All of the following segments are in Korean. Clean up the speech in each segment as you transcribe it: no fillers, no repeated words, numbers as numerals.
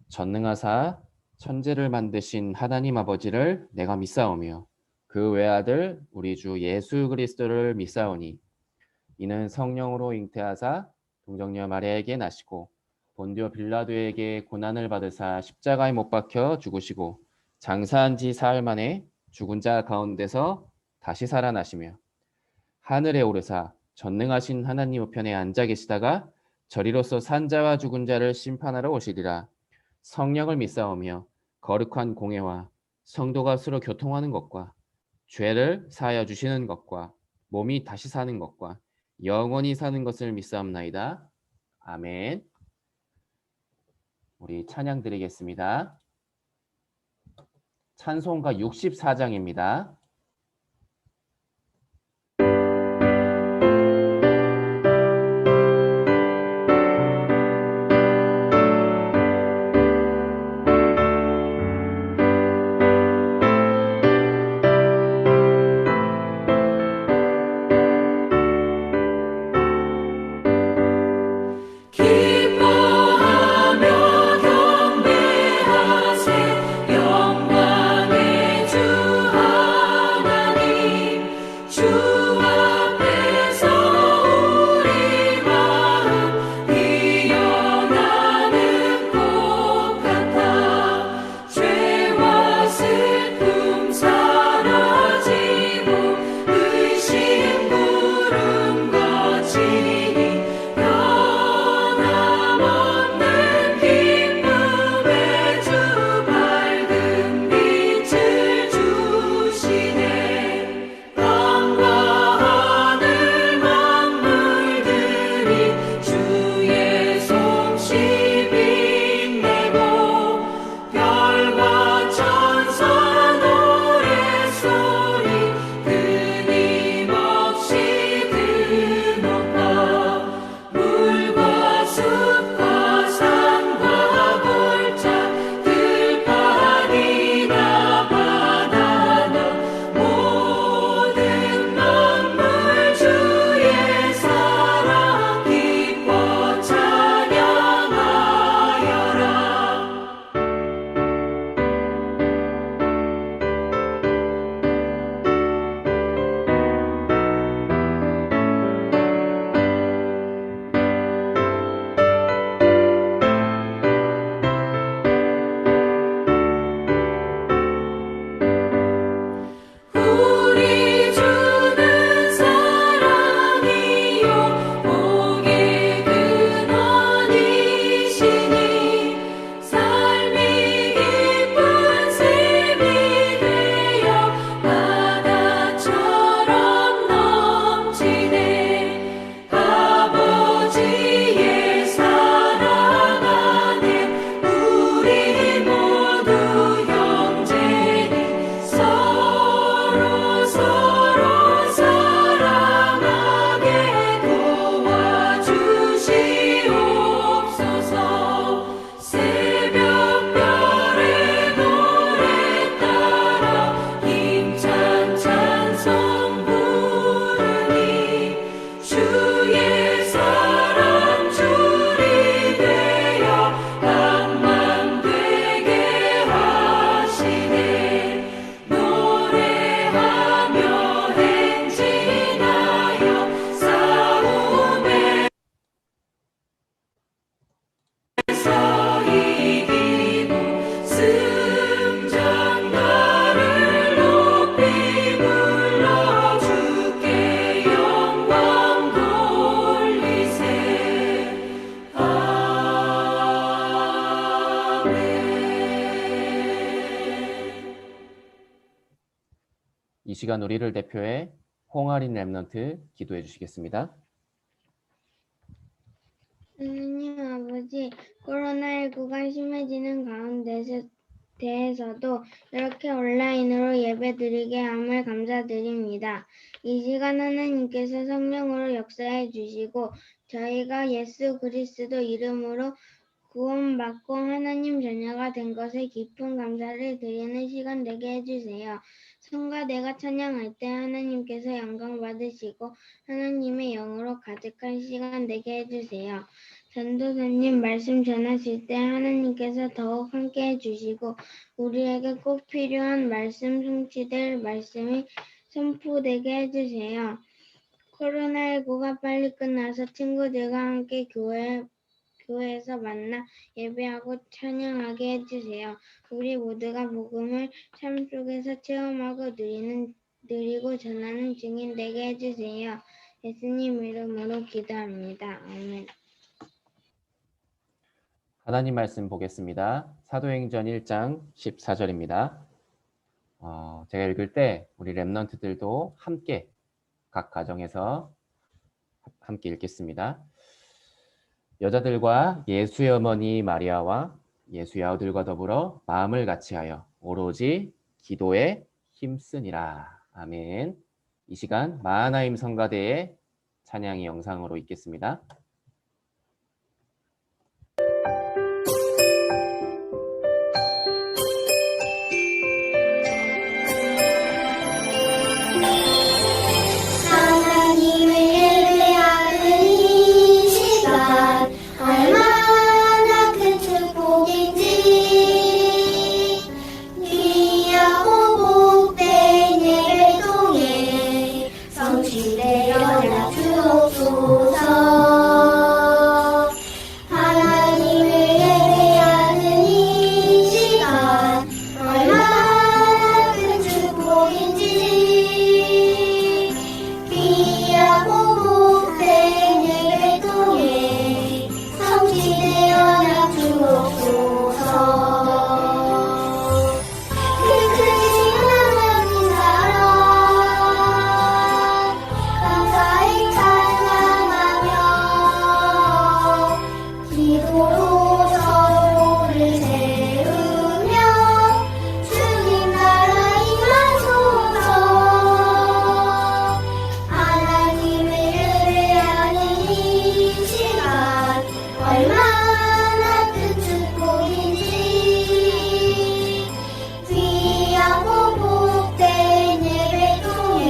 전능하사 천지를 만드신 하나님 아버지를 내가 믿사오며 그 외아들 우리 주 예수 그리스도를 믿사오니 이는 성령으로 잉태하사 동정녀 마리아에게 나시고 본디오 빌라도에게 고난을 받으사 십자가에 못 박혀 죽으시고 장사한 지 사흘 만에 죽은 자 가운데서 다시 살아나시며 하늘에 오르사 전능하신 하나님 우편에 앉아 계시다가 저리로서 산 자와 죽은 자를 심판하러 오시리라. 성령을 믿사오며 거룩한 공회와 성도가 서로 교통하는 것과 죄를 사하여 주시는 것과 몸이 다시 사는 것과 영원히 사는 것을 믿사옵나이다. 아멘. 우리 찬양 드리겠습니다. 찬송가 64장입니다. 이 시간 우리를 대표해 홍아린 랩넌트 기도해 주시겠습니다. 하나님 아버지, 코로나19가 심해지는 가운데에서도 이렇게 온라인으로 예배드리게 함을 감사드립니다. 이 시간 하나님께서 성령으로 역사해 주시고 저희가 예수 그리스도 이름으로 구원받고 하나님 자녀가 된 것에 깊은 감사를 드리는 시간 되게 해주세요. 성가대가 찬양할 때 하나님께서 영광 받으시고 하나님의 영으로 가득한 시간 되게 해주세요. 전도사님 말씀 전하실 때 하나님께서 더욱 함께 해주시고 우리에게 꼭 필요한 말씀 성취될 말씀이 선포되게 해주세요. 코로나19가 빨리 끝나서 친구들과 함께 교회에서 만나 예배하고 찬양하게 해주세요. 우리 모두가 복음을 삶 속에서 체험하고 누리고 전하는 증인 되게 해주세요. 예수님 이름으로 기도합니다. 아멘. 하나님 말씀 보겠습니다. 사도행전 1장 14절입니다. 제가 읽을 때 우리 렘넌트들도 함께 각 가정에서 함께 읽겠습니다. 여자들과 예수의 어머니 마리아와 예수의 아우들과 더불어 마음을 같이하여 오로지 기도에 힘쓰니라. 아멘. 이 시간 마하나임 성가대의 찬양이 영상으로 있겠습니다. 하나님을 예배하는 이 시간 얼마나 큰 축복인지 귀하고 복된 예배를 통해 성취되어라 주옵소서. 하나님을 예배하는 이 시간 얼마나 큰 축복인지 귀하고 복된 예배를 통해 성취되어라 주옵소서. 그 크신 하나님 사랑 감사히 찬양하며 기도로 서로를 세우며 주님 나라 임하소서. 하나님을 예배하는 이 시간 얼마나 큰 축복인지 귀하고 복된 예배 통해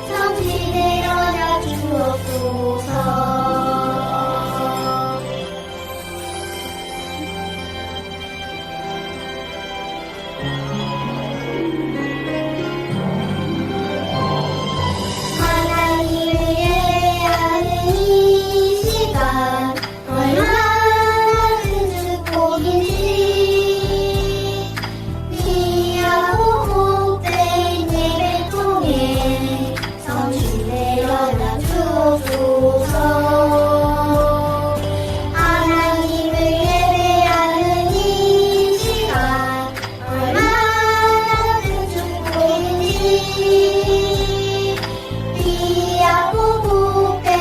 성취되어라 주옵소서. 하나님을 예배하는 이 시간 얼마나 큰 축복인지 귀하고 복된 예배 통해 성취되어라 주옵소서. 하나님을 예배하는 이 시간 얼마나 큰 축복인지 귀하고 복된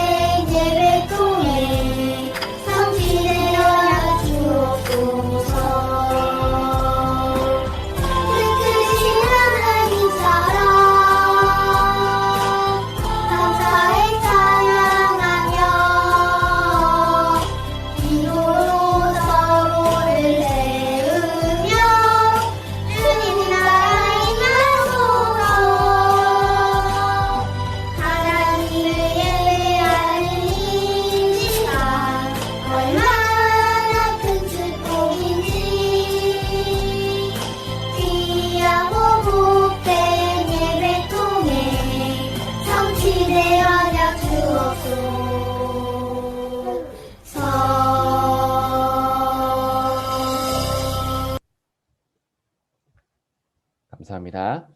예배 통해 성취되어라 주옵소서. 그 크신 하나님 사랑 감사히 찬양하며 기도로 서로를 세우며 주님 나라 임하소서. 하나님을 예배하는 이 시간 얼마나 큰 축복인지 귀하고 복된 예배 통해 성취되어라 주옵소서. 감사합니다.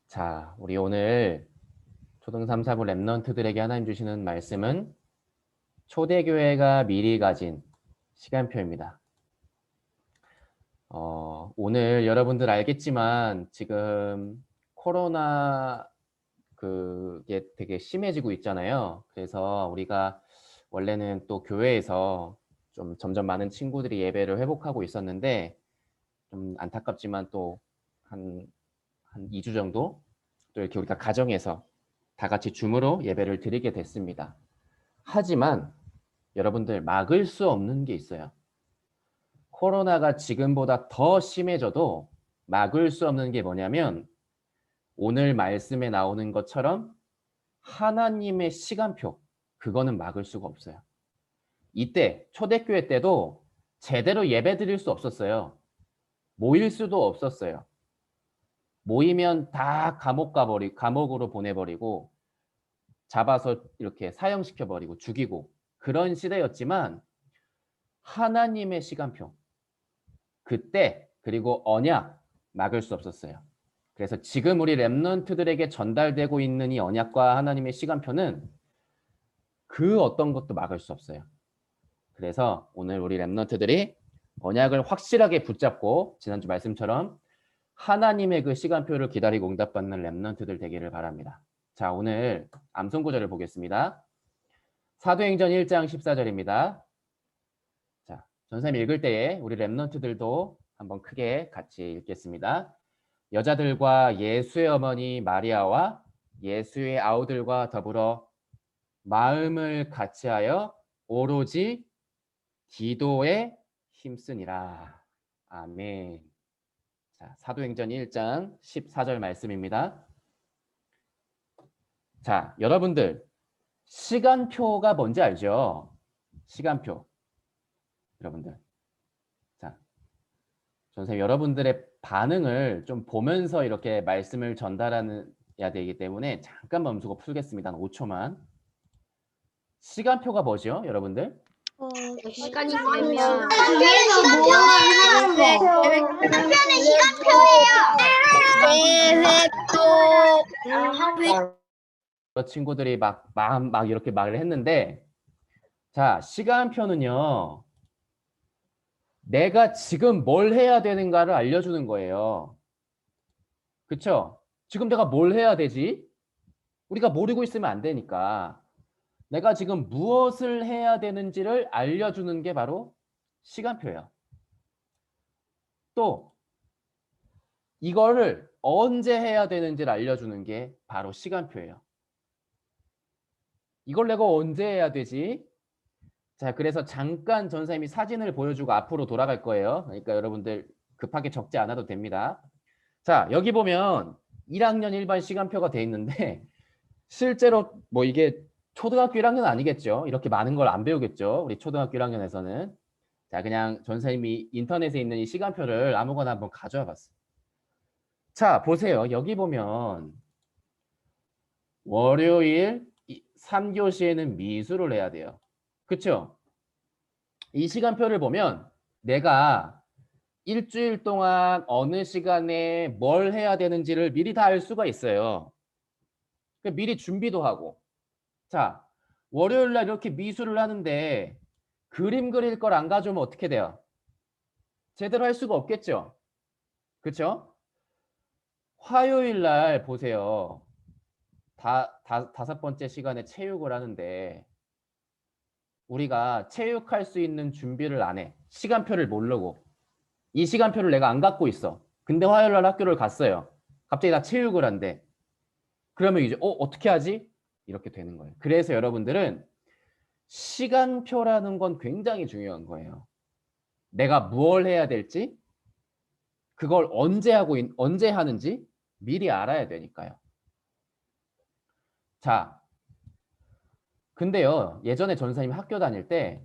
자, 우리 오늘 초등 3, 4부 렘넌트들에게 하나님 주시는 말씀은 초대교회가 미리 가진 시간표입니다. 오늘 여러분들 알겠지만 지금 코로나 그게 되게 심해지고 있잖아요. 그래서 우리가 원래는 또 교회에서 좀 점점 많은 친구들이 예배를 회복하고 있었는데 좀 안타깝지만 또 한 2주 정도 또 이렇게 우리가 가정에서 다 같이 줌으로 예배를 드리게 됐습니다. 하지만 여러분들 막을 수 없는 게 있어요. 코로나가 지금보다 더 심해져도 막을 수 없는 게 뭐냐면 오늘 말씀에 나오는 것처럼 하나님의 시간표, 그거는 막을 수가 없어요. 이때 초대교회 때도 제대로 예배 드릴 수 없었어요. 모일 수도 없었어요. 모이면 다 감옥으로 보내버리고 잡아서 이렇게 사형시켜버리고 죽이고 그런 시대였지만 하나님의 시간표 그때 그리고 언약 막을 수 없었어요. 그래서 지금 우리 렘넌트들에게 전달되고 있는 이 언약과 하나님의 시간표는 그 어떤 것도 막을 수 없어요. 그래서 오늘 우리 렘넌트들이 언약을 확실하게 붙잡고 지난주 말씀처럼 하나님의 그 시간표를 기다리고 응답받는 렘넌트들 되기를 바랍니다. 자, 오늘 암송 구절을 보겠습니다. 사도행전 1장 14절입니다. 자, 전사님 읽을 때에 우리 렘넌트들도 한번 크게 같이 읽겠습니다. 여자들과 예수의 어머니 마리아와 예수의 아우들과 더불어 마음을 같이하여 오로지 기도에 힘쓰니라. 아멘. 자, 사도행전 1장 14절 말씀입니다. 자, 여러분들 시간표가 뭔지 알죠? 시간표. 여러분들. 자, 선생님 여러분들의 반응을 좀 보면서 이렇게 말씀을 전달해야 되기 때문에 잠깐 멈추고 풀겠습니다. 한 5초만. 시간표가 뭐죠, 여러분들? 시간이 되면 위에서 뭘 하는데 시간표는 시간표예요. 친구들이 막 이렇게 말을 했는데, 자, 시간표는요, 내가 지금 뭘 해야 되는가를 알려주는 거예요. 그쵸? 지금 내가 뭘 해야 되지? 우리가 모르고 있으면 안 되니까. 내가 지금 무엇을 해야 되는지를 알려주는 게 바로 시간표예요. 또 이거를 언제 해야 되는지를 알려주는 게 바로 시간표예요. 이걸 내가 언제 해야 되지? 자, 그래서 잠깐 전사님이 사진을 보여주고 앞으로 돌아갈 거예요. 그러니까 여러분들 급하게 적지 않아도 됩니다. 자, 여기 보면 1학년 일반 시간표가 돼 있는데 실제로 뭐 이게 초등학교 1학년 아니겠죠? 이렇게 많은 걸 안 배우겠죠? 우리 초등학교 1학년에서는. 자, 그냥 전사님이 인터넷에 있는 이 시간표를 아무거나 한번 가져와 봤어요. 자, 보세요. 여기 보면 월요일 3교시에는 미술을 해야 돼요. 그쵸? 이 시간표를 보면 내가 일주일 동안 어느 시간에 뭘 해야 되는지를 미리 다 알 수가 있어요. 미리 준비도 하고. 자, 월요일 날 이렇게 미술을 하는데 그림 그릴 걸 안 가져오면 어떻게 돼요? 제대로 할 수가 없겠죠? 그쵸? 화요일 날 보세요. 다섯 번째 시간에 체육을 하는데 우리가 체육할 수 있는 준비를 안 해. 시간표를 모르고. 이 시간표를 내가 안 갖고 있어. 근데 화요일 날 학교를 갔어요. 갑자기 나 체육을 한대. 그러면 이제 어떻게 하지? 이렇게 되는 거예요. 그래서 여러분들은 시간표라는 건 굉장히 중요한 거예요. 내가 뭘 해야 될지, 그걸 언제 하는지 미리 알아야 되니까요. 자, 근데요, 예전에 전사님이 학교 다닐 때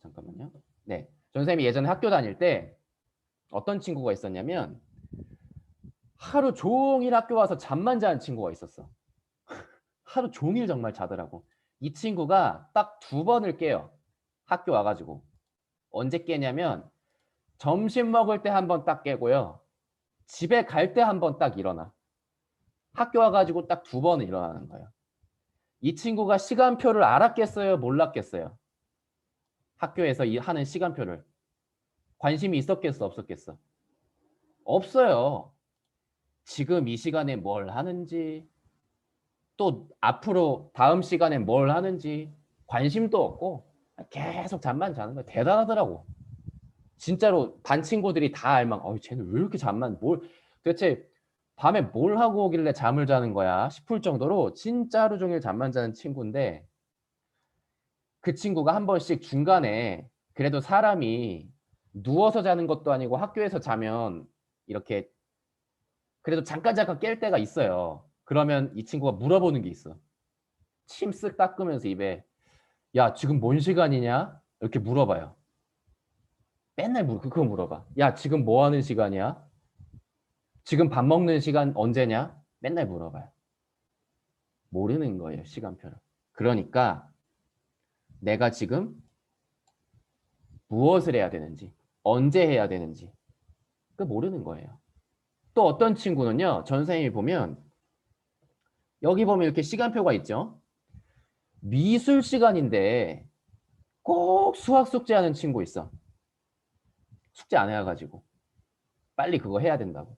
잠깐만요. 네, 전사님이 예전에 학교 다닐 때 어떤 친구가 있었냐면 하루 종일 학교 와서 잠만 자는 친구가 있었어. 하루 종일 정말 자더라고. 이 친구가 딱 2번을 깨요. 학교 와가지고. 언제 깨냐면 점심 먹을 때 1번 딱 깨고요. 집에 갈 때 1번 딱 일어나. 학교 와가지고 딱 2번을 일어나는 거예요. 이 친구가 시간표를 알았겠어요? 몰랐겠어요? 학교에서 하는 시간표를. 관심이 있었겠어? 없었겠어? 없어요. 지금 이 시간에 뭘 하는지, 또 앞으로 다음 시간에 뭘 하는지 관심도 없고 계속 잠만 자는 거예요. 대단하더라고. 진짜로 반 친구들이 다 알망. 쟤는 왜 이렇게 도대체 밤에 뭘 하고 오길래 잠을 자는 거야 싶을 정도로 진짜 하루 종일 잠만 자는 친구인데, 그 친구가 한 번씩 중간에 그래도 사람이 누워서 자는 것도 아니고 학교에서 자면 이렇게 그래도 잠깐 깰 때가 있어요. 그러면 이 친구가 물어보는 게 있어. 침 쓱 닦으면서 입에 야 지금 뭔 시간이냐? 이렇게 물어봐요. 맨날 그거 물어봐. 야 지금 뭐 하는 시간이야? 지금 밥 먹는 시간 언제냐? 맨날 물어봐요. 모르는 거예요, 시간표를. 그러니까 내가 지금 무엇을 해야 되는지, 언제 해야 되는지 그 모르는 거예요. 또 어떤 친구는요, 전 선생님이 보면 여기 보면 이렇게 시간표가 있죠. 미술 시간인데 꼭 수학 숙제하는 친구 있어. 숙제 안 해가지고 빨리 그거 해야 된다고.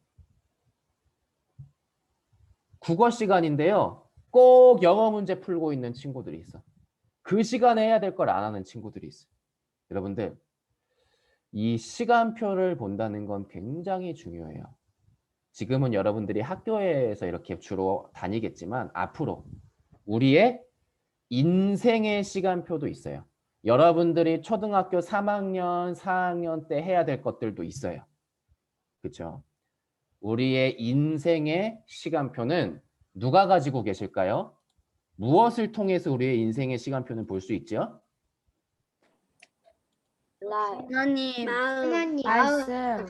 국어 시간인데요, 꼭 영어 문제 풀고 있는 친구들이 있어. 그 시간에 해야 될 걸 안 하는 친구들이 있어. 여러분들, 이 시간표를 본다는 건 굉장히 중요해요. 지금은 여러분들이 학교에서 이렇게 주로 다니겠지만 앞으로 우리의 인생의 시간표도 있어요. 여러분들이 초등학교 3학년, 4학년 때 해야 될 것들도 있어요. 그렇죠? 우리의 인생의 시간표는 누가 가지고 계실까요? 무엇을 통해서 우리의 인생의 시간표는 볼 수 있죠? 하나님. 하나님.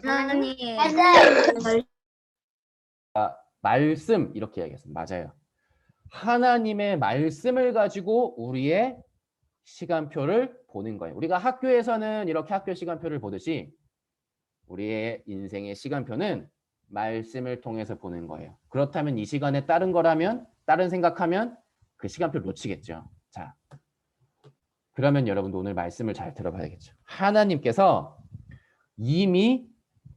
하나님. 말씀 이렇게 얘기했습니다. 맞아요. 하나님의 말씀을 가지고 우리의 시간표를 보는 거예요. 우리가 학교에서는 이렇게 학교 시간표를 보듯이 우리의 인생의 시간표는 말씀을 통해서 보는 거예요. 그렇다면 이 시간에 다른 거라면, 다른 생각하면 그 시간표를 놓치겠죠. 자, 그러면 여러분도 오늘 말씀을 잘 들어봐야겠죠. 하나님께서 이미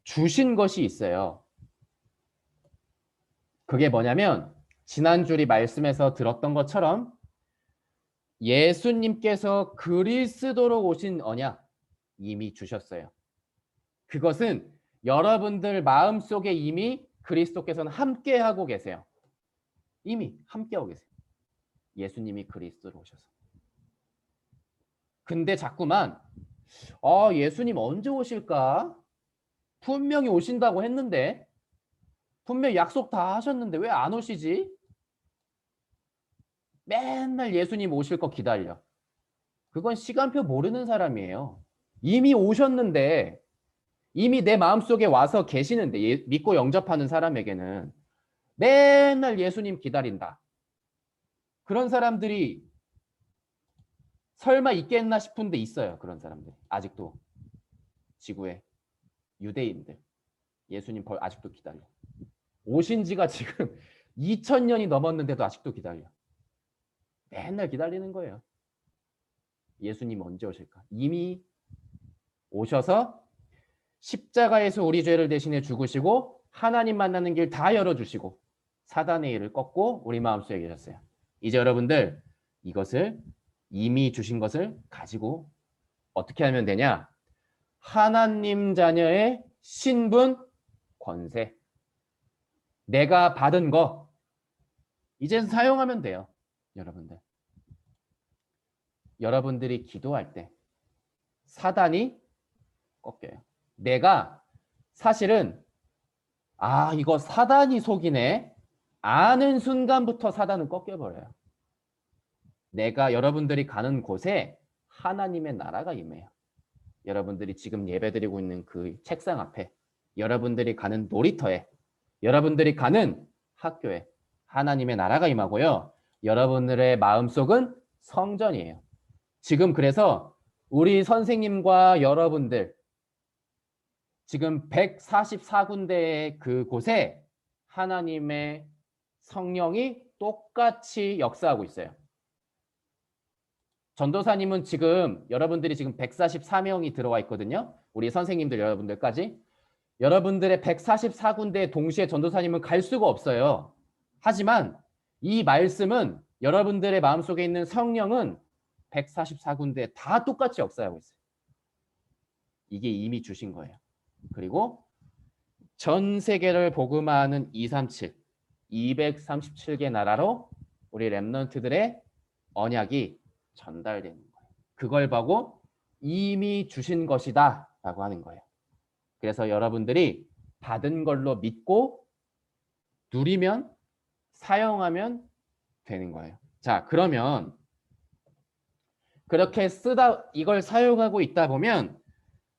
주신 것이 있어요. 그게 뭐냐면 지난주 우리 말씀에서 들었던 것처럼 예수님께서 그리스도로 오신 언약 이미 주셨어요. 그것은 여러분들 마음속에 이미 그리스도께서는 함께하고 계세요. 이미 함께하고 계세요. 예수님이 그리스도로 오셔서. 근데 자꾸만 예수님 언제 오실까? 분명히 오신다고 했는데 분명히 약속 다 하셨는데 왜 안 오시지? 맨날 예수님 오실 거 기다려. 그건 시간표 모르는 사람이에요. 이미 오셨는데 이미 내 마음속에 와서 계시는데 믿고 영접하는 사람에게는 맨날 예수님 기다린다. 그런 사람들이 설마 있겠나 싶은데 있어요. 그런 사람들. 아직도 지구에 유대인들. 예수님 아직도 기다려. 오신 지가 지금 2000년이 넘었는데도 아직도 기다려. 맨날 기다리는 거예요. 예수님 언제 오실까? 이미 오셔서 십자가에서 우리 죄를 대신해 죽으시고 하나님 만나는 길 다 열어주시고 사단의 일을 꺾고 우리 마음속에 계셨어요. 이제 여러분들 이것을 이미 주신 것을 가지고 어떻게 하면 되냐? 하나님 자녀의 신분, 권세. 내가 받은 거 이제 사용하면 돼요. 여러분들. 여러분들이 기도할 때 사단이 꺾여요. 내가 사실은 이거 사단이 속이네. 아는 순간부터 사단은 꺾여버려요. 내가 여러분들이 가는 곳에 하나님의 나라가 임해요. 여러분들이 지금 예배드리고 있는 그 책상 앞에, 여러분들이 가는 놀이터에, 여러분들이 가는 학교에 하나님의 나라가 임하고요. 여러분들의 마음속은 성전이에요. 지금 그래서 우리 선생님과 여러분들 지금 144군데의 그곳에 하나님의 성령이 똑같이 역사하고 있어요. 전도사님은 지금 여러분들이 지금 144명이 들어와 있거든요. 우리 선생님들 여러분들까지. 여러분들의 144군데에 동시에 전도사님은 갈 수가 없어요. 하지만 이 말씀은 여러분들의 마음속에 있는 성령은 144군데에 다 똑같이 역사하고 있어요. 이게 이미 주신 거예요. 그리고 전 세계를 복음화하는 237, 237개 나라로 우리 렘넌트들의 언약이 전달되는 거예요. 그걸 보고 이미 주신 것이다 라고 하는 거예요. 그래서 여러분들이 받은 걸로 믿고 누리면 사용하면 되는 거예요. 자, 그러면 그렇게 쓰다 이걸 사용하고 있다 보면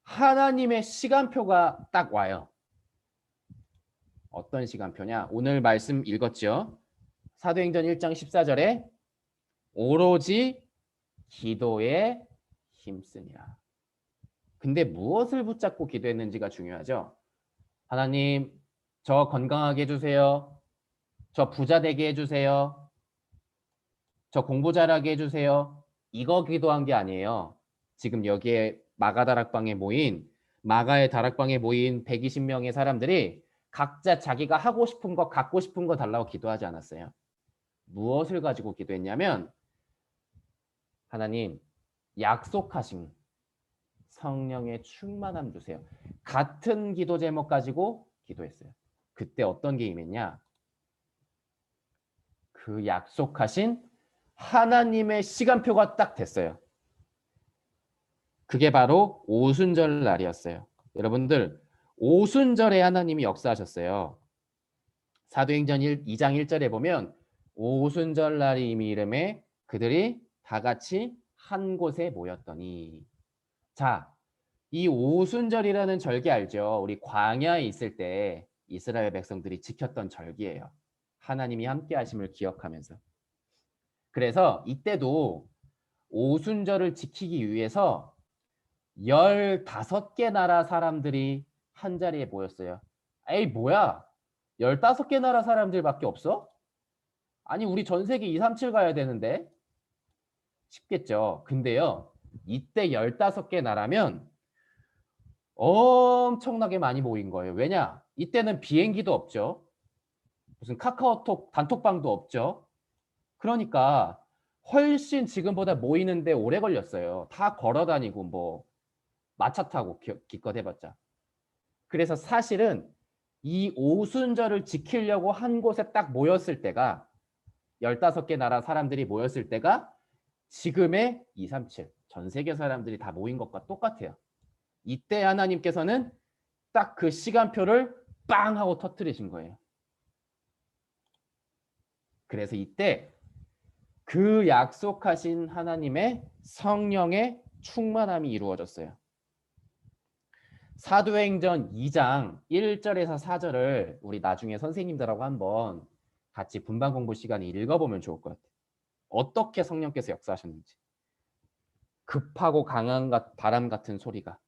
하나님의 시간표가 딱 와요. 어떤 시간표냐? 오늘 말씀 읽었죠? 사도행전 1장 14절에 오로지 기도에 힘쓰니라. 근데 무엇을 붙잡고 기도했는지가 중요하죠. 하나님, 저 건강하게 해주세요. 저 부자 되게 해주세요. 저 공부 잘하게 해주세요. 이거 기도한 게 아니에요. 지금 여기에 마가의 다락방에 모인 120명의 사람들이 각자 자기가 하고 싶은 거, 갖고 싶은 거 달라고 기도하지 않았어요. 무엇을 가지고 기도했냐면 하나님, 약속하신 성령의 충만함 주세요. 같은 기도 제목 가지고 기도했어요. 그때 어떤 게 임했냐? 그 약속하신 하나님의 시간표가 딱 됐어요. 그게 바로 오순절 날이었어요. 여러분들, 오순절에 하나님이 역사하셨어요. 사도행전 2장 1절에 보면 오순절 날이 이름에 그들이 다 같이 한 곳에 모였더니, 자, 이 오순절이라는 절기 알죠? 우리 광야에 있을 때 이스라엘 백성들이 지켰던 절기예요. 하나님이 함께 하심을 기억하면서. 그래서 이때도 오순절을 지키기 위해서 15개 나라 사람들이 한 자리에 모였어요. 에이, 뭐야? 15개 나라 사람들밖에 없어? 아니, 우리 전 세계 237 가야 되는데? 쉽겠죠. 근데요, 이때 15개 나라면 엄청나게 많이 모인 거예요. 왜냐? 이때는 비행기도 없죠. 무슨 카카오톡 단톡방도 없죠. 그러니까 훨씬 지금보다 모이는데 오래 걸렸어요. 다 걸어 다니고 뭐 마차 타고 기껏 해봤자. 그래서 사실은 이 오순절을 지키려고 한 곳에 딱 모였을 때가 15개 나라 사람들이 모였을 때가 지금의 237 전 세계 사람들이 다 모인 것과 똑같아요. 이때 하나님께서는 딱 그 시간표를 빵 하고 터뜨리신 거예요. 그래서 이때 그 약속하신 하나님의 성령의 충만함이 이루어졌어요. 사도행전 2장 1절에서 4절을 우리 나중에 선생님들하고 한번 같이 분반 공부 시간에 읽어보면 좋을 것 같아요. 어떻게 성령께서 역사하셨는지. 급하고 강한 바람 같은 소리가,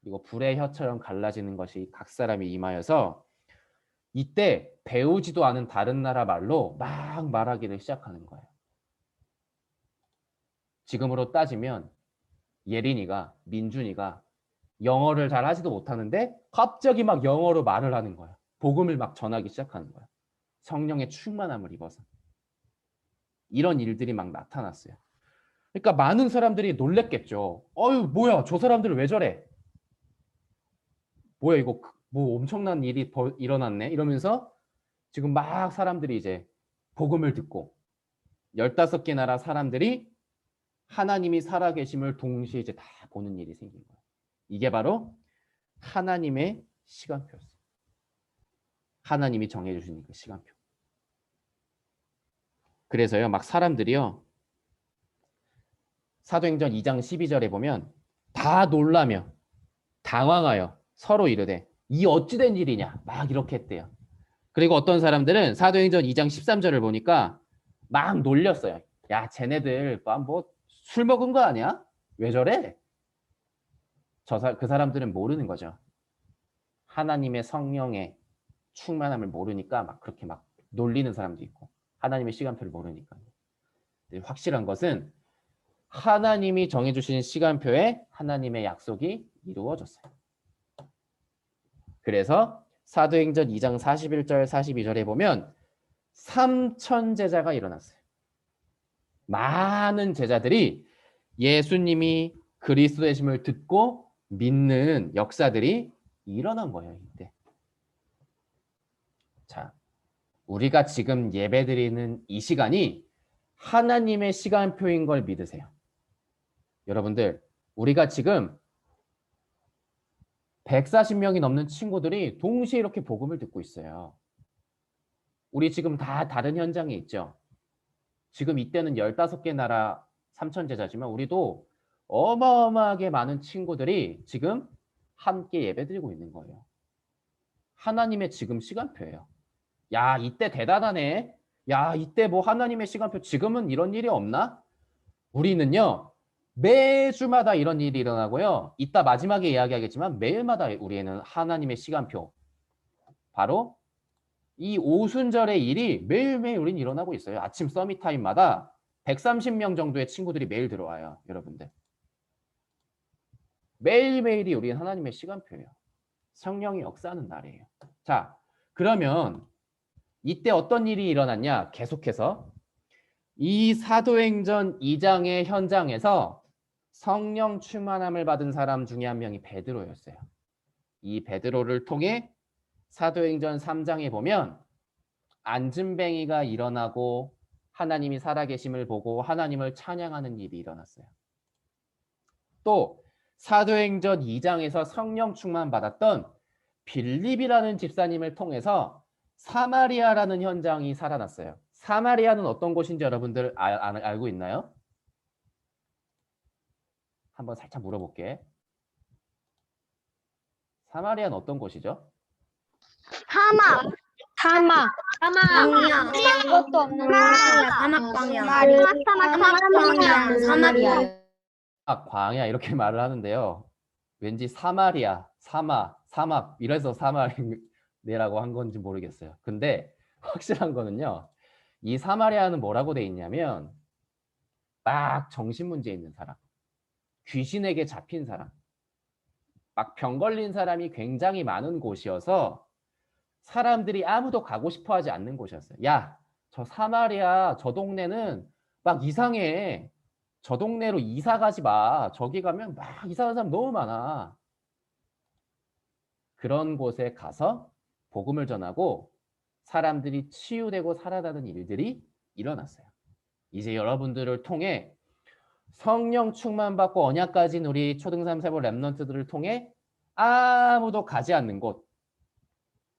그리고 불의 혀처럼 갈라지는 것이 각 사람이 임하여서 이때 배우지도 않은 다른 나라 말로 막 말하기를 시작하는 거예요. 지금으로 따지면 예린이가, 민준이가 영어를 잘 하지도 못하는데 갑자기 막 영어로 말을 하는 거야. 복음을 막 전하기 시작하는 거야. 성령의 충만함을 입어서. 이런 일들이 막 나타났어요. 그러니까 많은 사람들이 놀랬겠죠. 어휴, 뭐야, 저 사람들 왜 저래? 뭐야, 이거 뭐 엄청난 일이 일어났네? 이러면서 지금 막 사람들이 이제 복음을 듣고 15개 나라 사람들이 하나님이 살아계심을 동시에 이제 다 보는 일이 생긴 거예요. 이게 바로 하나님의 시간표였어요. 하나님이 정해주신 그 시간표. 그래서요, 막 사람들이요, 사도행전 2장 12절에 보면 다 놀라며 당황하여 서로 이르되 이 어찌된 일이냐 막 이렇게 했대요. 그리고 어떤 사람들은 사도행전 2장 13절을 보니까 막 놀렸어요. 야, 쟤네들 뭐 술 먹은 거 아니야? 왜 저래? 그 사람들은 모르는 거죠. 하나님의 성령의 충만함을 모르니까 막 그렇게 막 놀리는 사람도 있고, 하나님의 시간표를 모르니까. 확실한 것은 하나님이 정해주신 시간표에 하나님의 약속이 이루어졌어요. 그래서 사도행전 2장 41절 42절에 보면 3천 제자가 일어났어요. 많은 제자들이 예수님이 그리스도 되심을 듣고 믿는 역사들이 일어난 거예요. 이때. 자, 우리가 지금 예배드리는 이 시간이 하나님의 시간표인 걸 믿으세요. 여러분들, 우리가 지금 140명이 넘는 친구들이 동시에 이렇게 복음을 듣고 있어요. 우리 지금 다 다른 현장에 있죠. 지금 이때는 15개 나라 3천 제자지만 우리도 어마어마하게 많은 친구들이 지금 함께 예배드리고 있는 거예요. 하나님의 지금 시간표예요. 야, 이때 대단하네. 야, 이때 뭐 하나님의 시간표 지금은 이런 일이 없나? 우리는요. 매주마다 이런 일이 일어나고요. 이따 마지막에 이야기하겠지만 매일마다 우리는 하나님의 시간표. 바로 이 오순절의 일이 매일매일 우리는 일어나고 있어요. 아침 서밋 타임마다 130명 정도의 친구들이 매일 들어와요. 여러분들. 매일매일이 우리는 하나님의 시간표예요. 성령이 역사하는 날이에요. 자, 그러면 이때 어떤 일이 일어났냐? 계속해서 이 사도행전 2장의 현장에서 성령 충만함을 받은 사람 중에 한 명이 베드로였어요. 이 베드로를 통해 사도행전 3장에 보면 안진뱅이가 일어나고 하나님이 살아계심을 보고 하나님을 찬양하는 일이 일어났어요. 또 사도행전 2장에서 성령 충만 받았던 빌립이라는 집사님을 통해서 사마리아라는 현장이 살아났어요. 사마리아는 어떤 곳인지 여러분들 알고 있나요? 한번 살짝 물어볼게. 사마리아는 어떤 곳이죠? 사막. 아무것도 없는 사막방이야. 광야 이렇게 말을 하는데요. 왠지 사마리아, 사막 이래서 사마리아라고 한 건지 모르겠어요. 근데 확실한 거는요. 이 사마리아는 뭐라고 돼 있냐면 막 정신 문제 있는 사람, 귀신에게 잡힌 사람, 막 병 걸린 사람이 굉장히 많은 곳이어서 사람들이 아무도 가고 싶어 하지 않는 곳이었어요. 야, 저 사마리아 저 동네는 막 이상해. 저 동네로 이사 가지 마. 저기 가면 막 이상한 사람 너무 많아. 그런 곳에 가서 복음을 전하고 사람들이 치유되고 살아나는 일들이 일어났어요. 이제 여러분들을 통해 성령 충만받고 언약 가진 우리 초등3 세보 랩런트들을 통해 아무도 가지 않는 곳,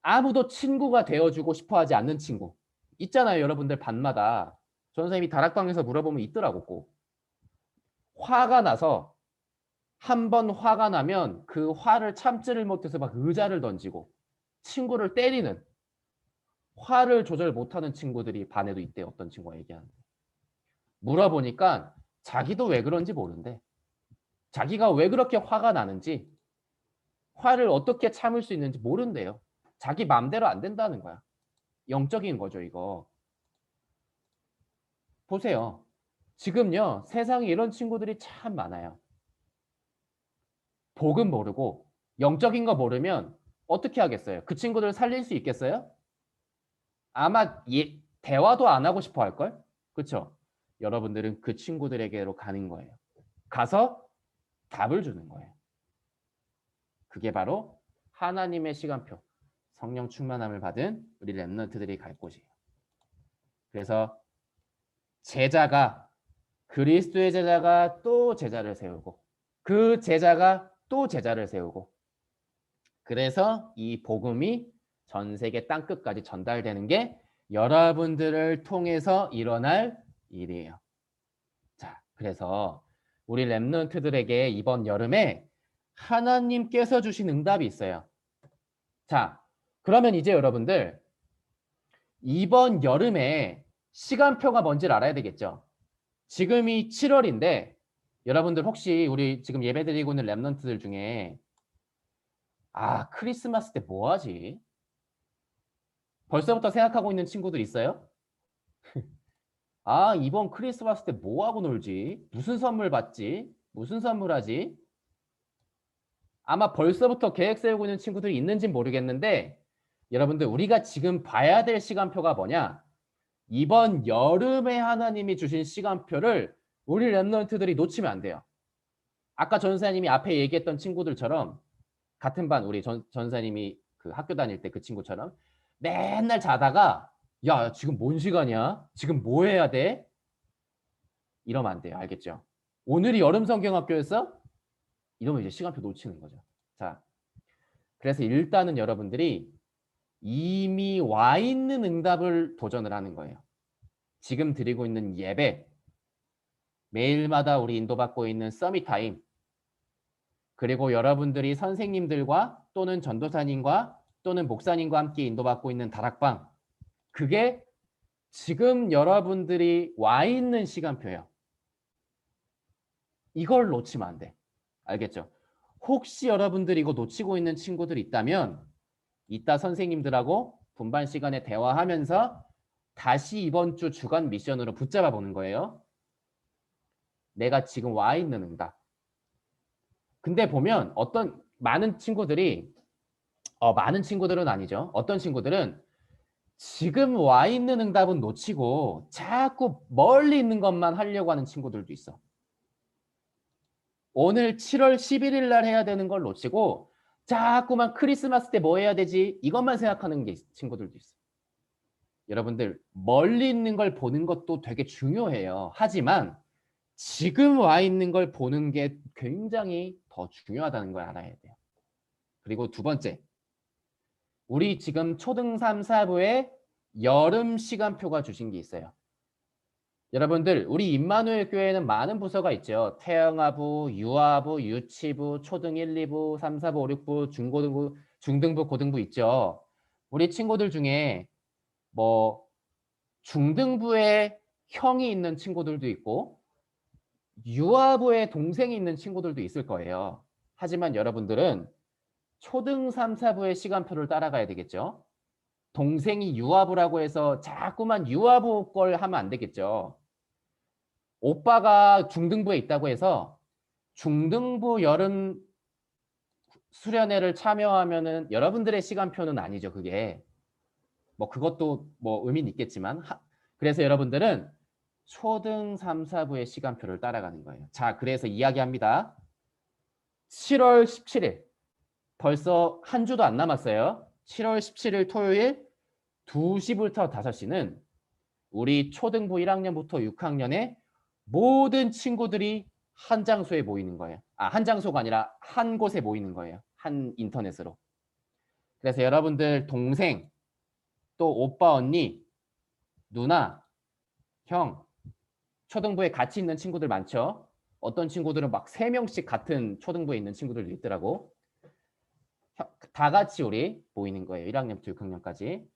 아무도 친구가 되어주고 싶어하지 않는 친구 있잖아요. 여러분들 반마다 전선생님이 다락방에서 물어보면 있더라고. 꼭 화가 나서 한 번 화가 나면 그 화를 참지를 못해서 막 의자를 던지고 친구를 때리는, 화를 조절 못하는 친구들이 반에도 있대. 어떤 친구가 얘기하는데 물어보니까 자기도 왜 그런지 모른대. 자기가 왜 그렇게 화가 나는지, 화를 어떻게 참을 수 있는지 모른대요. 자기 마음대로 안 된다는 거야. 영적인 거죠, 이거. 보세요. 지금요, 세상에 이런 친구들이 참 많아요. 복음 모르고 영적인 거 모르면 어떻게 하겠어요? 그 친구들 살릴 수 있겠어요? 아마 대화도 안 하고 싶어 할걸? 그렇죠? 여러분들은 그 친구들에게로 가는 거예요. 가서 답을 주는 거예요. 그게 바로 하나님의 시간표, 성령 충만함을 받은 우리 랩런트들이 갈 곳이에요. 그래서 제자가, 그리스도의 제자가 또 제자를 세우고 그 제자가 또 제자를 세우고, 그래서 이 복음이 전 세계 땅끝까지 전달되는 게 여러분들을 통해서 일어날 일이에요. 자, 그래서 우리 랩런트들에게 이번 여름에 하나님께서 주신 응답이 있어요. 자, 그러면 이제 여러분들 이번 여름에 시간표가 뭔지를 알아야 되겠죠. 지금이 7월인데 여러분들 혹시 우리 지금 예배드리고 있는 랩런트들 중에 크리스마스 때 뭐 하지? 벌써부터 생각하고 있는 친구들 있어요? 이번 크리스마스 때 뭐 하고 놀지? 무슨 선물 받지? 무슨 선물 하지? 아마 벌써부터 계획 세우고 있는 친구들이 있는지 모르겠는데 여러분들 우리가 지금 봐야 될 시간표가 뭐냐? 이번 여름에 하나님이 주신 시간표를 우리 랩런트들이 놓치면 안 돼요. 아까 전사님이 앞에 얘기했던 친구들처럼 같은 반 우리 전사님이 그 학교 다닐 때 그 친구처럼 맨날 자다가 야 지금 뭔 시간이야? 지금 뭐 해야 돼? 이러면 안 돼요. 알겠죠? 오늘이 여름 성경학교였어? 이러면 이제 시간표 놓치는 거죠. 자, 그래서 일단은 여러분들이 이미 와 있는 응답을 도전을 하는 거예요. 지금 드리고 있는 예배, 매일마다 우리 인도받고 있는 서밋 타임, 그리고 여러분들이 선생님들과 또는 전도사님과 또는 목사님과 함께 인도받고 있는 다락방, 그게 지금 여러분들이 와 있는 시간표예요. 이걸 놓치면 안 돼. 알겠죠? 혹시 여러분들이 이거 놓치고 있는 친구들이 있다면 이따 선생님들하고 분반 시간에 대화하면서 다시 이번 주 주간 미션으로 붙잡아 보는 거예요. 내가 지금 와 있는 응답. 근데 보면 어떤 많은 친구들이 많은 친구들은 아니죠. 어떤 친구들은 지금 와 있는 응답은 놓치고 자꾸 멀리 있는 것만 하려고 하는 친구들도 있어. 오늘 7월 11일 날 해야 되는 걸 놓치고 자꾸만 크리스마스 때 뭐 해야 되지? 이것만 생각하는 게 친구들도 있어. 여러분들 멀리 있는 걸 보는 것도 되게 중요해요. 하지만 지금 와 있는 걸 보는 게 굉장히 더 중요하다는 걸 알아야 돼요. 그리고 두 번째, 우리 지금 초등 3, 4부에 여름 시간표가 주신 게 있어요. 여러분들 우리 임마누엘 교회에는 많은 부서가 있죠. 태영아부, 유아부, 유치부, 초등 1, 2부, 3, 4부, 5, 6부, 중고등부, 중등부, 고등부 있죠. 우리 친구들 중에 뭐 중등부에 형이 있는 친구들도 있고 유아부에 동생이 있는 친구들도 있을 거예요. 하지만 여러분들은 초등 3, 4부의 시간표를 따라가야 되겠죠. 동생이 유아부라고 해서 자꾸만 유아부 걸 하면 안 되겠죠. 오빠가 중등부에 있다고 해서 중등부 여름 수련회를 참여하면은 여러분들의 시간표는 아니죠. 그게 뭐 그것도 뭐 의미는 있겠지만 그래서 여러분들은 초등 3, 4부의 시간표를 따라가는 거예요. 자, 그래서 이야기합니다. 7월 17일 벌써 한 주도 안 남았어요. 7월 17일 토요일 2시부터 5시는 우리 초등부 1학년부터 6학년의 모든 친구들이 한 장소에 모이는 거예요. 한 장소가 아니라 한 곳에 모이는 거예요. 한 인터넷으로. 그래서 여러분들 동생, 또 오빠, 언니, 누나, 형, 초등부에 같이 있는 친구들 많죠? 어떤 친구들은 막 3명씩 같은 초등부에 있는 친구들도 있더라고. 다 같이 우리 모이는 거예요. 1학년부터 6학년까지.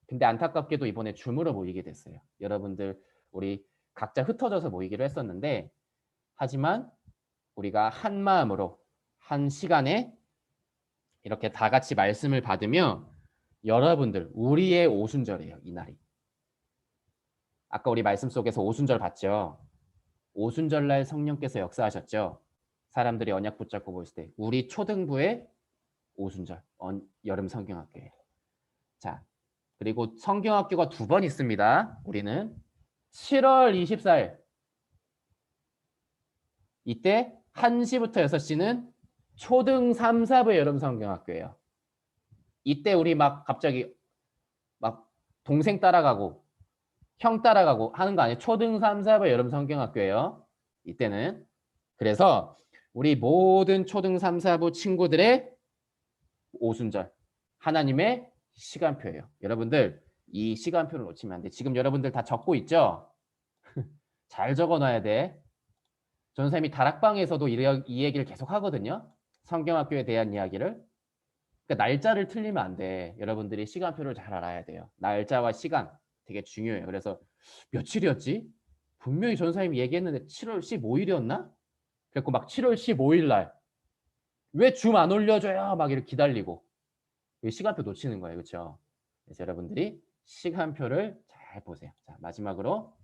근데 안타깝게도 이번에 줌으로 모이게 됐어요. 여러분들 우리 각자 흩어져서 모이기로 했었는데 하지만 우리가 한 마음으로 한 시간에 이렇게 다 같이 말씀을 받으며 여러분들 우리의 오순절이에요. 이날이. 아까 우리 말씀 속에서 오순절 봤죠. 오순절날 성령께서 역사하셨죠. 사람들이 언약 붙잡고 보일 때 우리 초등부의 오순절 여름 성경학교예요. 자, 그리고 성경학교가 2번 있습니다. 우리는 7월 24일 이때 1시부터 6시는 초등 3, 4부의 여름 성경학교예요. 이때 우리 막 갑자기 막 동생 따라가고 형 따라가고 하는 거 아니에요. 초등 3, 4부의 여름 성경학교예요. 이때는. 그래서 우리 모든 초등 3, 4부 친구들의 오순절 하나님의 시간표예요. 여러분들 이 시간표를 놓치면 안 돼. 지금 여러분들 다 적고 있죠? 잘 적어놔야 돼. 전선생님이 다락방에서도 이 얘기를 계속 하거든요. 성경학교에 대한 이야기를. 그러니까 날짜를 틀리면 안 돼. 여러분들이 시간표를 잘 알아야 돼요. 날짜와 시간 되게 중요해요. 그래서 며칠이었지? 분명히 전선생님이 얘기했는데 7월 15일이었나? 그래갖고 막 7월 15일 날 왜 줌 안 올려줘요? 막 이렇게 기다리고 시간표 놓치는 거예요. 그렇죠? 그래서 여러분들이 시간표를 잘 보세요. 자, 마지막으로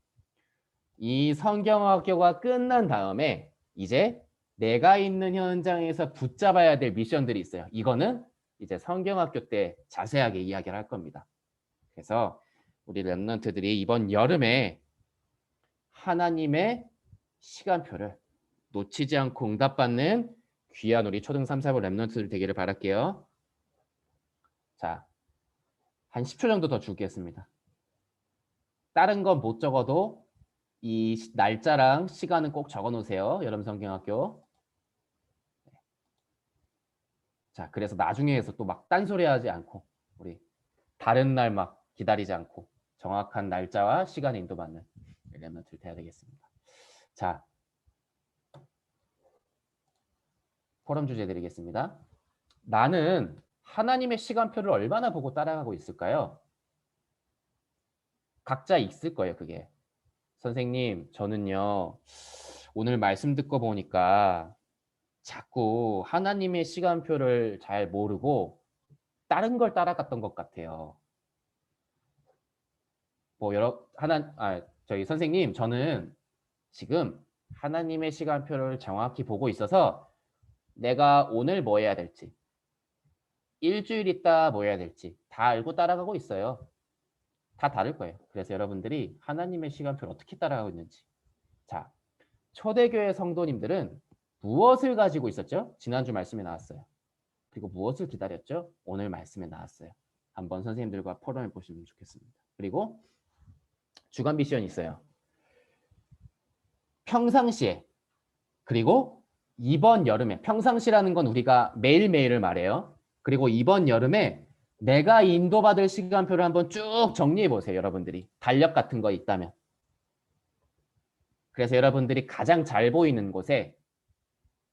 이 성경학교가 끝난 다음에 이제 내가 있는 현장에서 붙잡아야 될 미션들이 있어요. 이거는 이제 성경학교 때 자세하게 이야기를 할 겁니다. 그래서 우리 랩런트들이 이번 여름에 하나님의 시간표를 놓치지 않고 응답받는 귀한 우리 초등 3, 4부 랩런트들 되기를 바랄게요. 자, 한 10초 정도 더 주겠습니다. 다른 건 못 적어도 이 날짜랑 시간은 꼭 적어 놓으세요. 여름 성경학교. 자, 그래서 나중에서 또 막 딴소리 하지 않고 우리 다른 날 막 기다리지 않고 정확한 날짜와 시간에 인도받는 렘넌트를 돼야 되겠습니다. 자, 포럼 주제 드리겠습니다. 나는 하나님의 시간표를 얼마나 보고 따라가고 있을까요? 각자 있을 거예요, 그게. 선생님, 저는요, 오늘 말씀 듣고 보니까 자꾸 하나님의 시간표를 잘 모르고 다른 걸 따라갔던 것 같아요. 저희 선생님, 저는 지금 하나님의 시간표를 정확히 보고 있어서 내가 오늘 뭐 해야 될지, 일주일 있다 뭐 해야 될지 다 알고 따라가고 있어요. 다 다를 거예요. 그래서 여러분들이 하나님의 시간표를 어떻게 따라가고 있는지. 자, 초대교회 성도님들은 무엇을 가지고 있었죠? 지난주 말씀에 나왔어요. 그리고 무엇을 기다렸죠? 오늘 말씀에 나왔어요. 한번 선생님들과 포럼해 보시면 좋겠습니다. 그리고 주간 미션이 있어요. 평상시에, 그리고 이번 여름에, 평상시라는 건 우리가 매일매일을 말해요. 그리고 이번 여름에 내가 인도받을 시간표를 한번 쭉 정리해 보세요. 여러분들이 달력 같은 거 있다면. 그래서 여러분들이 가장 잘 보이는 곳에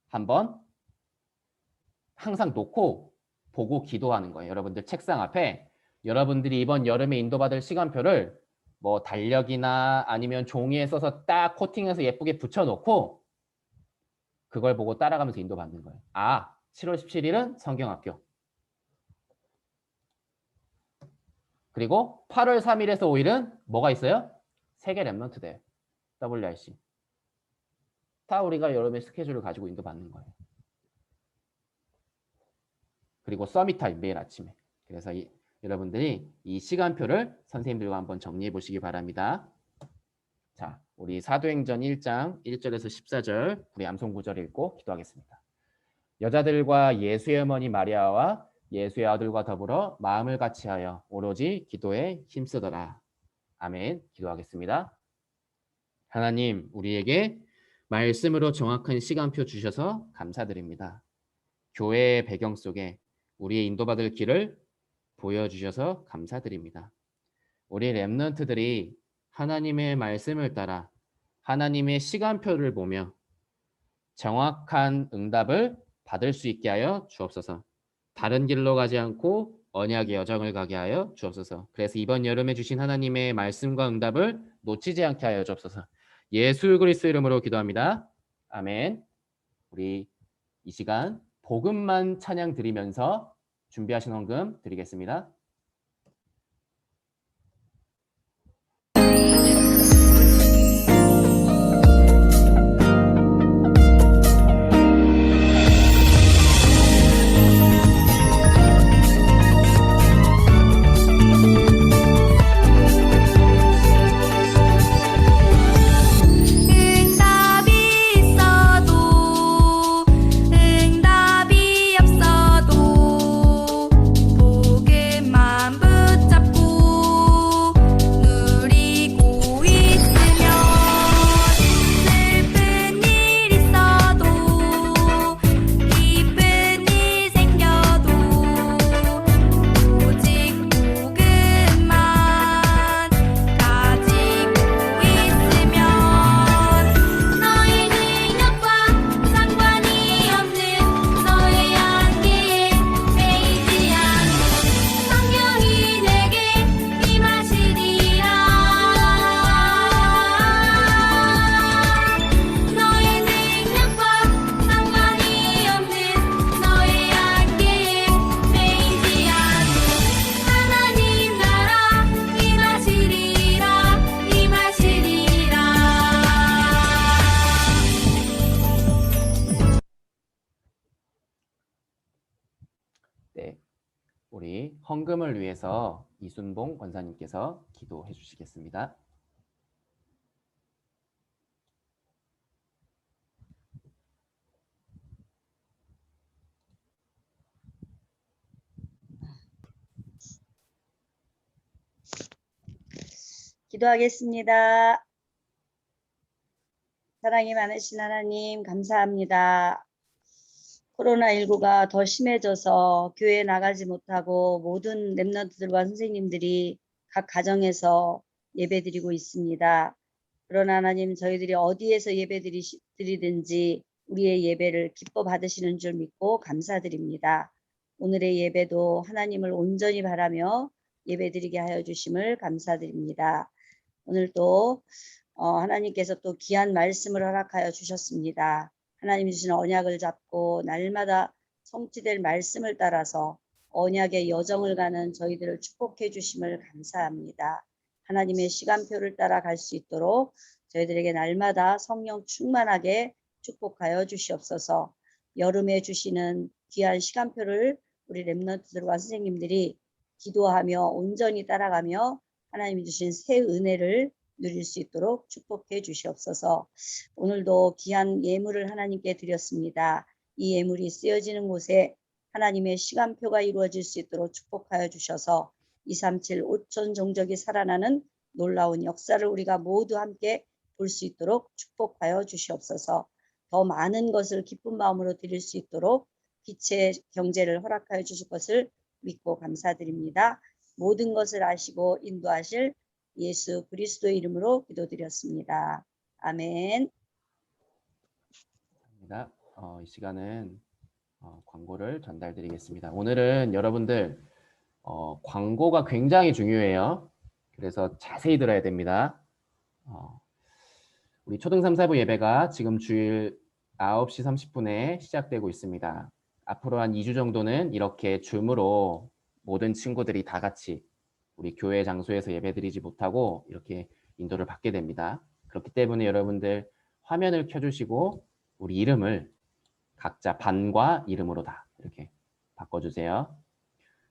한번 항상 놓고 보고 기도하는 거예요. 여러분들 책상 앞에 여러분들이 이번 여름에 인도받을 시간표를 뭐 달력이나 아니면 종이에 써서 딱 코팅해서 예쁘게 붙여놓고 그걸 보고 따라가면서 인도받는 거예요. 아, 7월 17일은 성경학교. 그리고 8월 3일에서 5일은 뭐가 있어요? 세계 렘넌트 대회. WRC. 다 우리가 여름에 스케줄을 가지고 인도받는 거예요. 그리고 서밋 타임 매일 아침에. 그래서 여러분들이 이 시간표를 선생님들과 한번 정리해 보시기 바랍니다. 자, 우리 사도행전 1장 1절에서 14절 우리 암송 구절 읽고 기도하겠습니다. 여자들과 예수의 어머니 마리아와 예수의 아들과 더불어 마음을 같이하여 오로지 기도에 힘쓰더라. 아멘. 기도하겠습니다. 하나님, 우리에게 말씀으로 정확한 시간표 주셔서 감사드립니다. 교회의 배경 속에 우리의 인도받을 길을 보여주셔서 감사드립니다. 우리 렘넌트들이 하나님의 말씀을 따라 하나님의 시간표를 보며 정확한 응답을 받을 수 있게 하여 주옵소서. 다른 길로 가지 않고 언약의 여정을 가게 하여 주옵소서. 그래서 이번 여름에 주신 하나님의 말씀과 응답을 놓치지 않게 하여 주옵소서. 예수 그리스도 이름으로 기도합니다. 아멘. 우리 이 시간 복음만 찬양 드리면서 준비하신 헌금 드리겠습니다. 네, 우리 헌금을 위해서 이순봉 권사님께서 기도해 주시겠습니다. 기도하겠습니다. 사랑이 많으신 하나님 감사합니다. 코로나19가 더 심해져서 교회에 나가지 못하고 모든 렘넌트들과 선생님들이 각 가정에서 예배드리고 있습니다. 그러나 하나님 저희들이 어디에서 예배드리든지 우리의 예배를 기뻐 받으시는 줄 믿고 감사드립니다. 오늘의 예배도 하나님을 온전히 바라며 예배드리게 하여 주심을 감사드립니다. 오늘도 하나님께서 또 귀한 말씀을 허락하여 주셨습니다. 하나님이 주신 언약을 잡고 날마다 성취될 말씀을 따라서 언약의 여정을 가는 저희들을 축복해 주심을 감사합니다. 하나님의 시간표를 따라 갈 수 있도록 저희들에게 날마다 성령 충만하게 축복하여 주시옵소서. 여름에 주시는 귀한 시간표를 우리 렘넌트들과 선생님들이 기도하며 온전히 따라가며 하나님이 주신 새 은혜를 누릴 수 있도록 축복해 주시옵소서. 오늘도 귀한 예물을 하나님께 드렸습니다. 이 예물이 쓰여지는 곳에 하나님의 시간표가 이루어질 수 있도록 축복하여 주셔서 237 5천 종족이 살아나는 놀라운 역사를 우리가 모두 함께 볼 수 있도록 축복하여 주시옵소서. 더 많은 것을 기쁜 마음으로 드릴 수 있도록 빛의 경제를 허락하여 주실 것을 믿고 감사드립니다. 모든 것을 아시고 인도하실 예수 그리스도의 이름으로 기도드렸습니다. 아멘. 이 시간은 광고를 전달드리겠습니다. 오늘은 여러분들 광고가 굉장히 중요해요. 그래서 자세히 들어야 됩니다. 우리 초등 3, 4부 예배가 지금 주일 9시 30분에 시작되고 있습니다. 앞으로 한 2주 정도는 이렇게 줌으로 모든 친구들이 다 같이 우리 교회 장소에서 예배드리지 못하고 이렇게 인도를 받게 됩니다. 그렇기 때문에 여러분들 화면을 켜주시고 우리 이름을 각자 반과 이름으로 다 이렇게 바꿔주세요.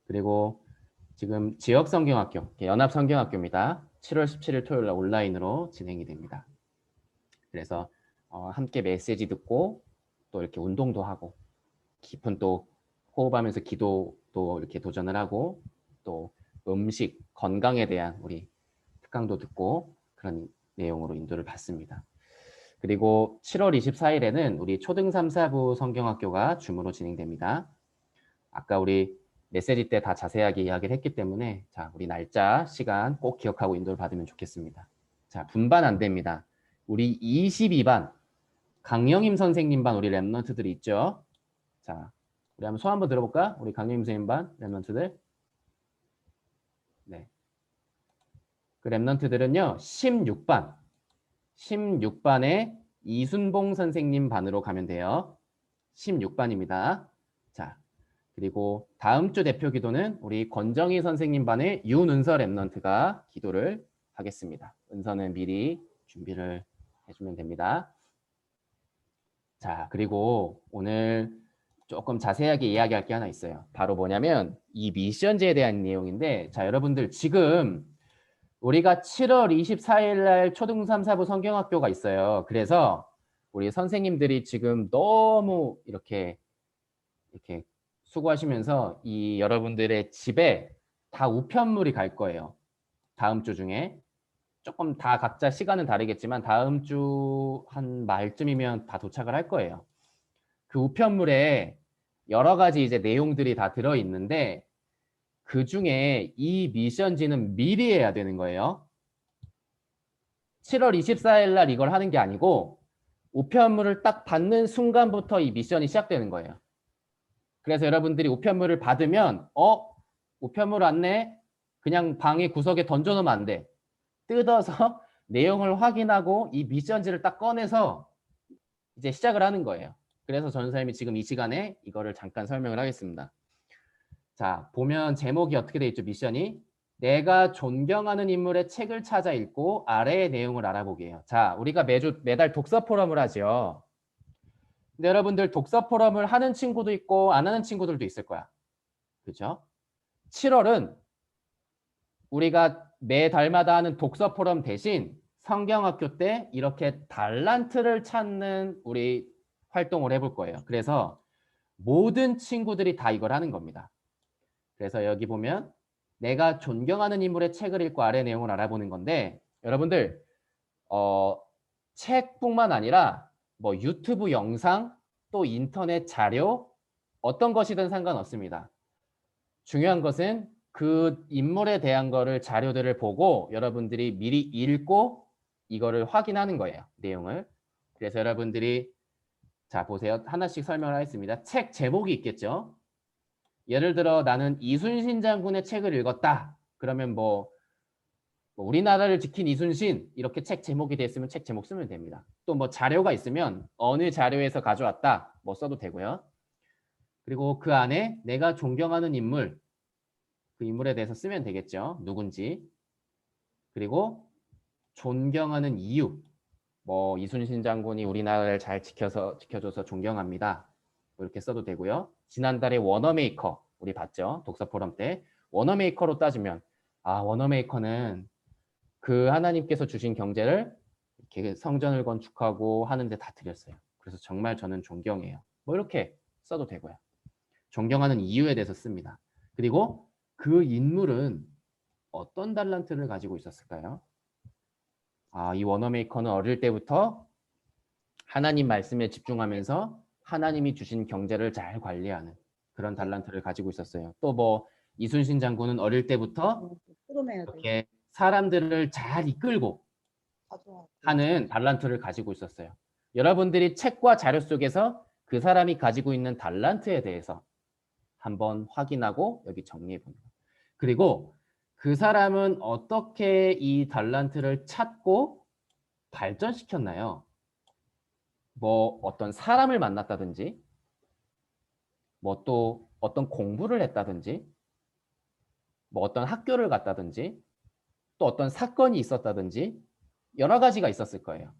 그리고 지금 지역성경학교, 연합성경학교입니다. 7월 17일 토요일 날 온라인으로 진행이 됩니다. 그래서 함께 메시지 듣고 또 이렇게 운동도 하고 깊은 또 호흡하면서 기도도 이렇게 도전을 하고 또 음식, 건강에 대한 우리 특강도 듣고 그런 내용으로 인도를 받습니다. 그리고 7월 24일에는 우리 초등 3, 4부 성경학교가 줌으로 진행됩니다. 아까 우리 메시지 때 다 자세하게 이야기를 했기 때문에 자, 우리 날짜, 시간 꼭 기억하고 인도를 받으면 좋겠습니다. 자, 분반 안 됩니다. 우리 22반 강영임 선생님 반 우리 랩런트들이 있죠. 자, 우리 한번 손 한번 들어볼까? 우리 강영임 선생님 반 랩런트들. 네. 그 랩런트들은요. 16반에 이순봉 선생님 반으로 가면 돼요. 16반입니다. 자, 그리고 다음 주 대표 기도는 우리 권정희 선생님 반의 윤은서 랩런트가 기도를 하겠습니다. 은서는 미리 준비를 해주면 됩니다. 자, 그리고 오늘 조금 자세하게 이야기할 게 하나 있어요. 바로 뭐냐면 이 미션제에 대한 내용인데, 자, 여러분들 지금 우리가 7월 24일 날 초등 3, 4부 성경학교가 있어요. 그래서 우리 선생님들이 지금 너무 이렇게 수고하시면서 이 여러분들의 집에 다 우편물이 갈 거예요. 다음 주 중에. 조금 다 각자 시간은 다르겠지만 다음 주 한 말쯤이면 다 도착을 할 거예요. 그 우편물에 여러 가지 이제 내용들이 다 들어 있는데 그 중에 이 미션지는 미리 해야 되는 거예요. 7월 24일 날 이걸 하는 게 아니고 우편물을 딱 받는 순간부터 이 미션이 시작되는 거예요. 그래서 여러분들이 우편물을 받으면 우편물 왔네? 그냥 방의 구석에 던져놓으면 안 돼. 뜯어서 내용을 확인하고 이 미션지를 딱 꺼내서 이제 시작을 하는 거예요. 그래서 전사님이 지금 이 시간에 이거를 잠깐 설명을 하겠습니다. 자, 보면 제목이 어떻게 돼 있죠? 미션이 내가 존경하는 인물의 책을 찾아 읽고 아래의 내용을 알아보게요. 자, 우리가 매달 독서 포럼을 하죠. 근데 여러분들 독서 포럼을 하는 친구도 있고 안 하는 친구들도 있을 거야. 그렇죠? 7월은 우리가 매달마다 하는 독서 포럼 대신 성경학교 때 이렇게 달란트를 찾는 우리 활동을 해볼 거예요. 그래서 모든 친구들이 다 이걸 하는 겁니다. 그래서 여기 보면 내가 존경하는 인물의 책을 읽고 아래 내용을 알아보는 건데 여러분들 책뿐만 아니라 뭐 유튜브 영상 또 인터넷 자료 어떤 것이든 상관없습니다. 중요한 것은 그 인물에 대한 거를 자료들을 보고 여러분들이 미리 읽고 이거를 확인하는 거예요. 내용을. 그래서 여러분들이 자 보세요. 하나씩 설명을 하겠습니다. 책 제목이 있겠죠. 예를 들어 나는 이순신 장군의 책을 읽었다. 그러면 뭐 우리나라를 지킨 이순신 이렇게 책 제목이 됐으면 책 제목 쓰면 됩니다. 또 뭐 자료가 있으면 어느 자료에서 가져왔다 뭐 써도 되고요. 그리고 그 안에 내가 존경하는 인물 그 인물에 대해서 쓰면 되겠죠. 누군지. 그리고 존경하는 이유. 뭐 이순신 장군이 우리나라를 잘 지켜줘서 존경합니다. 뭐 이렇게 써도 되고요. 지난달에 워너메이커 우리 봤죠? 독서 포럼 때 워너메이커로 따지면 워너메이커는 그 하나님께서 주신 경제를 이렇게 성전을 건축하고 하는데 다 드렸어요. 그래서 정말 저는 존경해요. 뭐 이렇게 써도 되고요. 존경하는 이유에 대해서 씁니다. 그리고 그 인물은 어떤 달란트를 가지고 있었을까요? 이 워너메이커는 어릴 때부터 하나님 말씀에 집중하면서 하나님이 주신 경제를 잘 관리하는 그런 달란트를 가지고 있었어요. 또 뭐 이순신 장군은 어릴 때부터 이렇게 사람들을 잘 이끌고 하는 달란트를 가지고 있었어요. 여러분들이 책과 자료 속에서 그 사람이 가지고 있는 달란트에 대해서 한번 확인하고 여기 정리해 봅니다. 그리고 그 사람은 어떻게 이 달란트를 찾고 발전시켰나요? 뭐 어떤 사람을 만났다든지 뭐 또 어떤 공부를 했다든지 뭐 어떤 학교를 갔다든지 또 어떤 사건이 있었다든지 여러 가지가 있었을 거예요.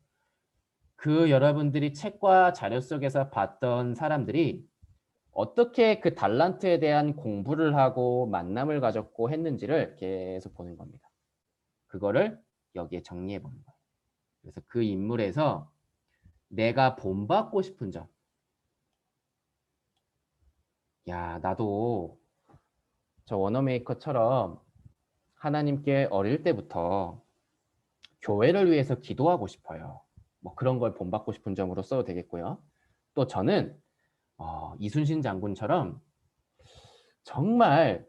그 여러분들이 책과 자료 속에서 봤던 사람들이 어떻게 그 달란트에 대한 공부를 하고 만남을 가졌고 했는지를 계속 보는 겁니다. 그거를 여기에 정리해 보는 거예요. 그래서 그 인물에서 내가 본받고 싶은 점. 야, 나도 저 워너메이커처럼 하나님께 어릴 때부터 교회를 위해서 기도하고 싶어요. 뭐 그런 걸 본받고 싶은 점으로 써도 되겠고요. 또 저는 이순신 장군처럼 정말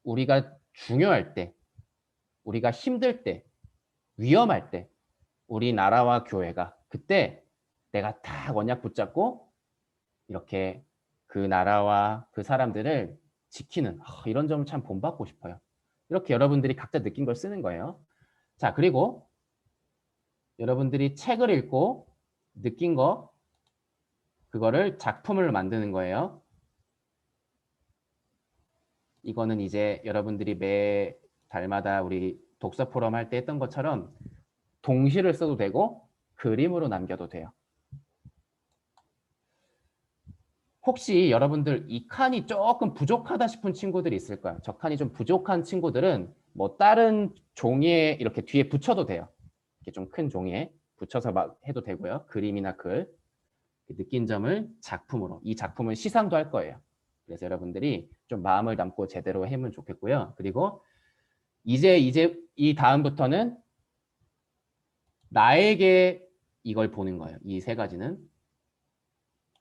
우리가 중요할 때, 우리가 힘들 때, 위험할 때 우리나라와 교회가 그때 내가 다 언약 붙잡고 이렇게 그 나라와 그 사람들을 지키는 이런 점을 참 본받고 싶어요. 이렇게 여러분들이 각자 느낀 걸 쓰는 거예요. 자, 그리고 여러분들이 책을 읽고 느낀 거 그거를 작품을 만드는 거예요. 이거는 이제 여러분들이 매 달마다 우리 독서 포럼 할 때 했던 것처럼 동시를 써도 되고 그림으로 남겨도 돼요. 혹시 여러분들 이 칸이 조금 부족하다 싶은 친구들이 있을 거예요. 저 칸이 좀 부족한 친구들은 뭐 다른 종이에 이렇게 뒤에 붙여도 돼요. 이렇게 좀 큰 종이에 붙여서 막 해도 되고요. 그림이나 글. 느낀 점을 작품으로. 이 작품은 시상도 할 거예요. 그래서 여러분들이 좀 마음을 담고 제대로 해면 좋겠고요. 그리고 이제 이 다음부터는 나에게 이걸 보는 거예요. 이 세 가지는.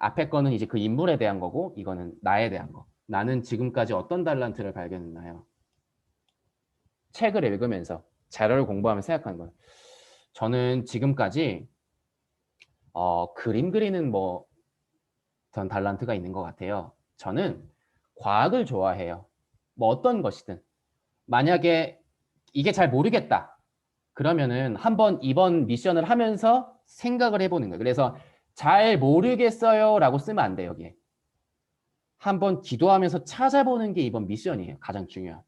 앞에 거는 이제 그 인물에 대한 거고 이거는 나에 대한 거. 나는 지금까지 어떤 달란트를 발견했나요? 책을 읽으면서 자료를 공부하면서 생각하는 거예요. 저는 지금까지 그림 그리는 뭐 전 달란트가 있는 것 같아요. 저는 과학을 좋아해요. 뭐 어떤 것이든. 만약에 이게 잘 모르겠다. 그러면은 한번 이번 미션을 하면서 생각을 해보는 거예요. 그래서 잘 모르겠어요 라고 쓰면 안 돼요. 여기에. 한번 기도하면서 찾아보는 게 이번 미션이에요. 가장 중요한.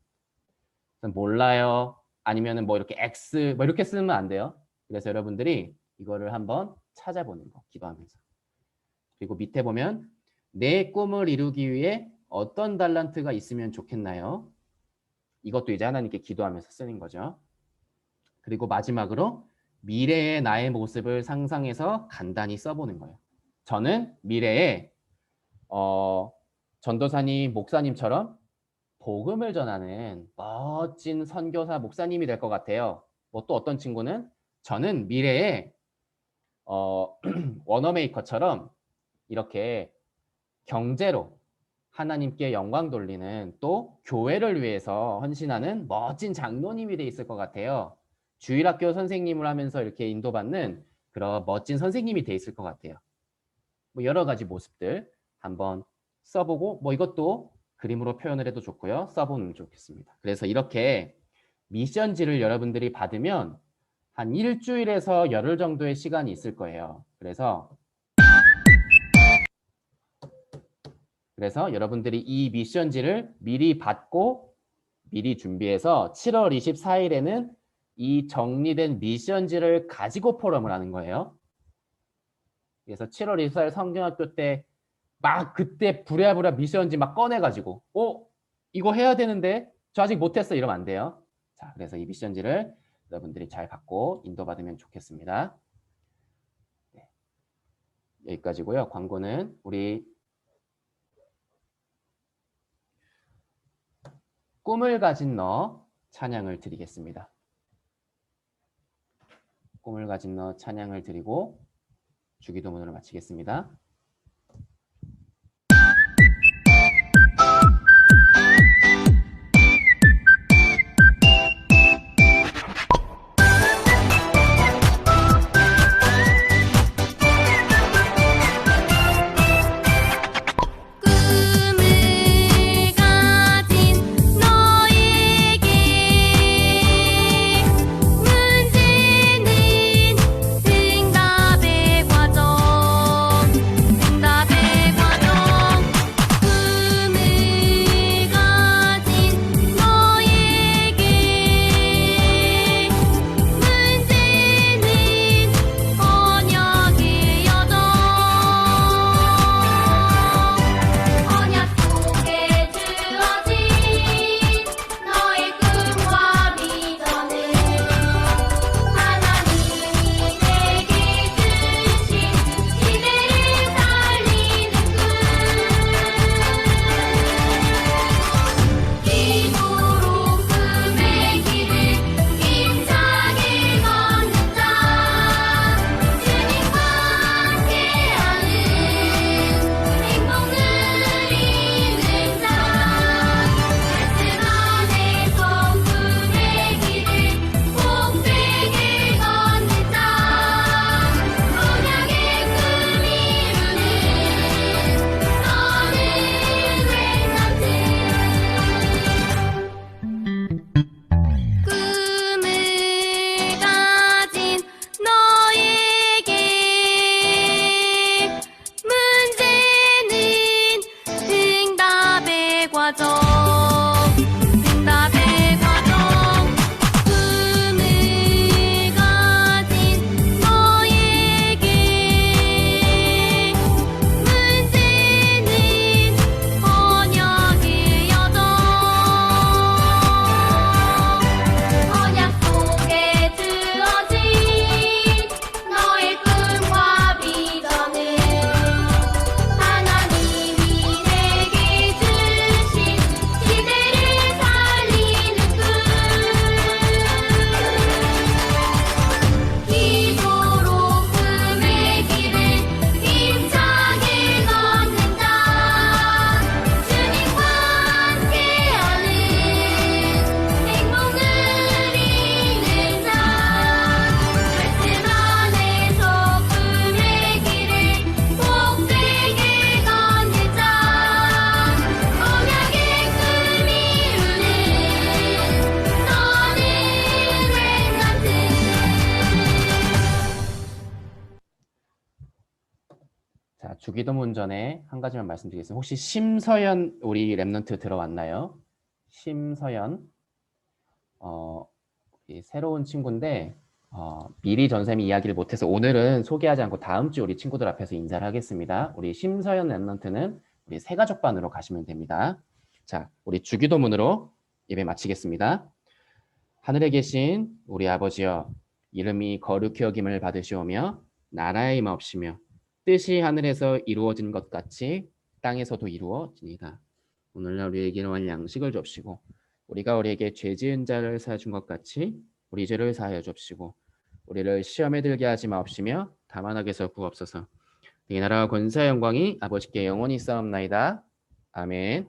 몰라요. 아니면은 뭐 이렇게 X 뭐 이렇게 쓰면 안 돼요. 그래서 여러분들이 이거를 한번 찾아보는 거. 기도하면서. 그리고 밑에 보면 내 꿈을 이루기 위해 어떤 달란트가 있으면 좋겠나요? 이것도 이제 하나님께 기도하면서 쓰는 거죠. 그리고 마지막으로 미래의 나의 모습을 상상해서 간단히 써보는 거예요. 저는 미래에 전도사님, 목사님처럼 복음을 전하는 멋진 선교사 목사님이 될 것 같아요. 뭐 또 어떤 친구는 저는 미래에 워너메이커처럼 이렇게 경제로 하나님께 영광 돌리는 또 교회를 위해서 헌신하는 멋진 장로님이 돼 있을 것 같아요. 주일학교 선생님을 하면서 이렇게 인도받는 그런 멋진 선생님이 돼 있을 것 같아요. 뭐 여러 가지 모습들 한번 써보고 뭐 이것도 그림으로 표현을 해도 좋고요. 써보면 좋겠습니다. 그래서 이렇게 미션지를 여러분들이 받으면 한 일주일에서 열흘 정도의 시간이 있을 거예요. 그래서 여러분들이 이 미션지를 미리 받고 미리 준비해서 7월 24일에는 이 정리된 미션지를 가지고 포럼을 하는 거예요. 그래서 7월 24일 성경학교 때 막 그때 부랴부랴 미션지 막 꺼내가지고 이거 해야 되는데 저 아직 못했어 이러면 안 돼요. 자, 그래서 이 미션지를 여러분들이 잘 받고 인도받으면 좋겠습니다. 네. 여기까지고요. 광고는 우리 꿈을 가진 너 찬양을 드리겠습니다. 꿈을 가진 너 찬양을 드리고 주기도문으로 마치겠습니다. 주기도문 전에 한 가지만 말씀드리겠습니다. 혹시 심서연 우리 랩넌트 들어왔나요? 심서연 새로운 친구인데 미리 전쌤이 이야기를 못해서 오늘은 소개하지 않고 다음 주 우리 친구들 앞에서 인사를 하겠습니다. 우리 심서연 랩넌트는 우리 새가족반으로 가시면 됩니다. 자, 우리 주기도문으로 예배 마치겠습니다. 하늘에 계신 우리 아버지여, 이름이 거룩히 여김을 받으시오며 나라의 임하옵시며 뜻이 하늘에서 이루어진 것 같이 땅에서도 이루어지니이다. 오늘날 우리에게 일용할 양식을 줍시고 우리가 우리에게 죄 지은 자를 사하여 준 것 같이 우리 죄를 사하여 줍시고 우리를 시험에 들게 하지 마옵시며 다만 악에서 구하옵소서. 이 나라와 권세와 영광이 아버지께 영원히 있사옵나이다. 아멘.